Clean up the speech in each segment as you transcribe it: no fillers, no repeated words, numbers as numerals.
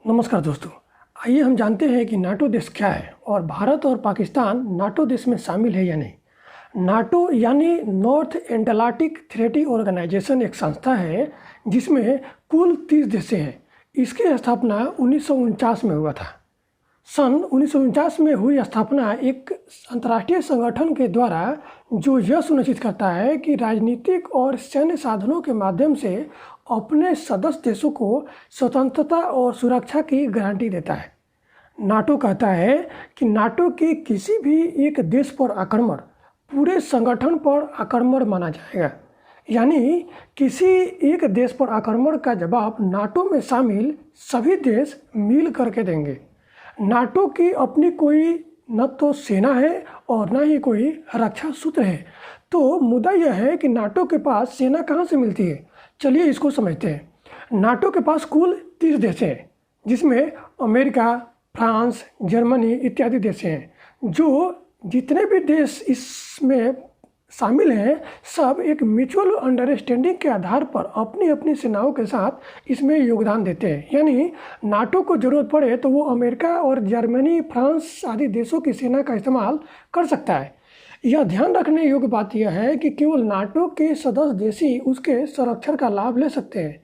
नमस्कार दोस्तों। आइए हम जानते हैं कि नाटो देश क्या है और भारत और पाकिस्तान नाटो देश में शामिल है या नहीं। नाटो यानी नॉर्थ एटलांटिक ट्रीटी ऑर्गेनाइजेशन एक संस्था है जिसमें कुल 30 देश हैं। इसकी स्थापना 1949 में हुआ था। सन 1949 में हुई स्थापना एक अंतर्राष्ट्रीय संगठन के द्वारा जो यह सुनिश्चित करता है कि राजनीतिक और सैन्य साधनों के माध्यम से अपने सदस्य देशों को स्वतंत्रता और सुरक्षा की गारंटी देता है। नाटो कहता है कि नाटो के किसी भी एक देश पर आक्रमण पूरे संगठन पर आक्रमण माना जाएगा, यानी किसी एक देश पर आक्रमण का जवाब नाटो में शामिल सभी देश मिल करके देंगे। नाटो की अपनी कोई न तो सेना है और न ही कोई रक्षा सूत्र है। तो मुद्दा यह है कि नाटो के पास सेना कहाँ से मिलती है। चलिए इसको समझते हैं। नाटो के पास कुल 30 देश हैं जिसमें अमेरिका, फ्रांस, जर्मनी इत्यादि देश हैं। जो जितने भी देश इसमें शामिल हैं सब एक म्यूचुअल अंडरस्टैंडिंग के आधार पर अपनी अपनी सेनाओं के साथ इसमें योगदान देते हैं। यानी नाटो को ज़रूरत पड़े तो वो अमेरिका और जर्मनी, फ्रांस आदि देशों की सेना का इस्तेमाल कर सकता है। यह ध्यान रखने योग्य बात यह है कि केवल नाटो के सदस्य देश ही उसके संरक्षण का लाभ ले सकते हैं।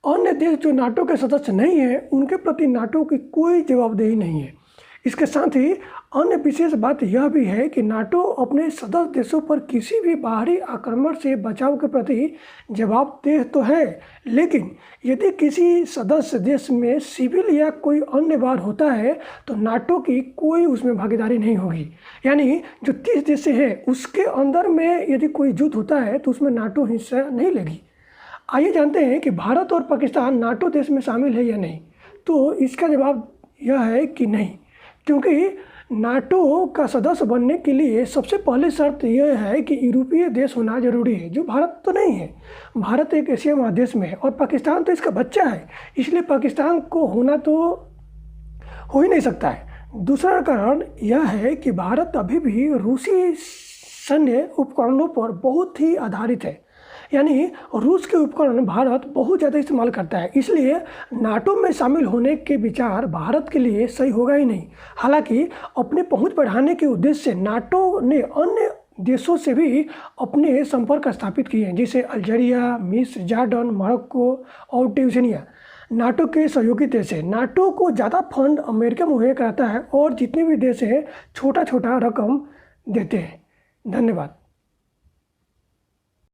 अन्य देश जो नाटो के सदस्य नहीं हैं उनके प्रति नाटो की कोई जवाबदेही नहीं है। इसके साथ ही अन्य विशेष बात यह भी है कि नाटो अपने सदस्य देशों पर किसी भी बाहरी आक्रमण से बचाव के प्रति जवाबदेह तो है, लेकिन यदि किसी सदस्य देश में सिविल या कोई अन्य वार होता है तो नाटो की कोई उसमें भागीदारी नहीं होगी। यानी जो 30 देश है उसके अंदर में यदि कोई युद्ध होता है तो उसमें नाटो हिस्सा नहीं लेगी। आइए जानते हैं कि भारत और पाकिस्तान नाटो देश में शामिल है या नहीं। तो इसका जवाब यह है कि नहीं, क्योंकि नाटो का सदस्य बनने के लिए सबसे पहले शर्त यह है कि यूरोपीय देश होना जरूरी है, जो भारत तो नहीं है। भारत एक एशिया महादेश में है और पाकिस्तान तो इसका बच्चा है, इसलिए पाकिस्तान को होना तो हो ही नहीं सकता है। दूसरा कारण यह है कि भारत अभी भी रूसी सैन्य उपकरणों पर बहुत ही आधारित है, यानी रूस के उपकरण भारत बहुत ज़्यादा इस्तेमाल करता है। इसलिए नाटो में शामिल होने के विचार भारत के लिए सही होगा ही नहीं। हालांकि अपनी पहुंच बढ़ाने के उद्देश्य से नाटो ने अन्य देशों से भी अपने संपर्क स्थापित किए हैं, जैसे अल्जीरिया, मिस्र, जॉर्डन, मोरक्को और ट्यूनीशिया नाटो के सहयोगी देश है। नाटो को ज़्यादा फंड अमेरिका मुहैया कराता है और जितने भी देश हैं छोटा छोटा रकम देते हैं। धन्यवाद।